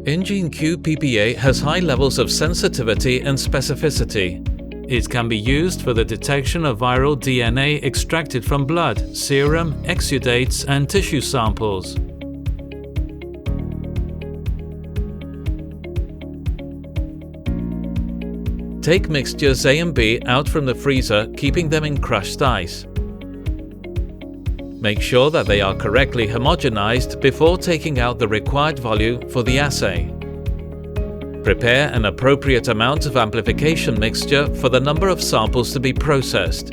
INgene PPA has high levels of sensitivity and specificity. It can be used for the detection of viral DNA extracted from blood, serum, exudates, and tissue samples. Take mixtures A and B out from the freezer, keeping them in crushed ice. Make sure that they are correctly homogenized before taking out the required volume for the assay. Prepare an appropriate amount of amplification mixture for the number of samples to be processed.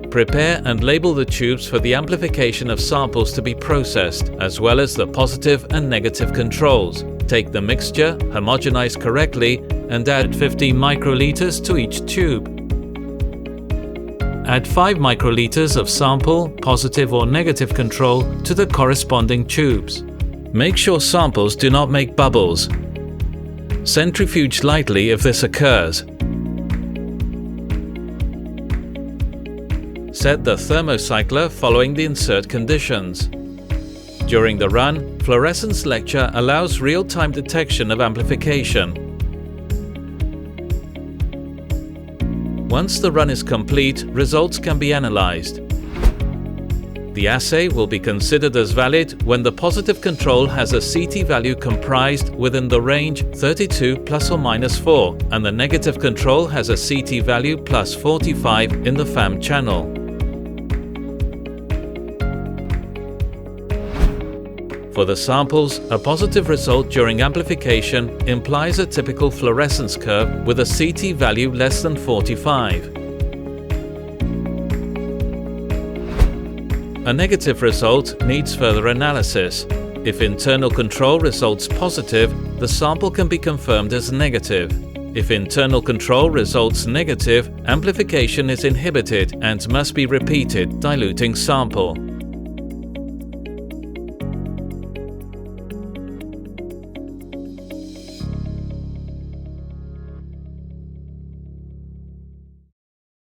Prepare and label the tubes for the amplification of samples to be processed, as well as the positive and negative controls. Take the mixture, homogenize correctly, and add 50 microliters to each tube. Add 5 microliters of sample, positive or negative control, to the corresponding tubes. Make sure samples do not make bubbles. Centrifuge lightly if this occurs. Set the thermocycler following the insert conditions. During the run, fluorescence lecture allows real-time detection of amplification. Once the run is complete, results can be analyzed. The assay will be considered as valid when the positive control has a CT value comprised within the range 32 ± 4 and the negative control has a CT value plus 45 in the FAM channel. For the samples, a positive result during amplification implies a typical fluorescence curve with a CT value less than 45. A negative result needs further analysis. If internal control results positive, the sample can be confirmed as negative. If internal control results negative, amplification is inhibited and must be repeated, diluting sample.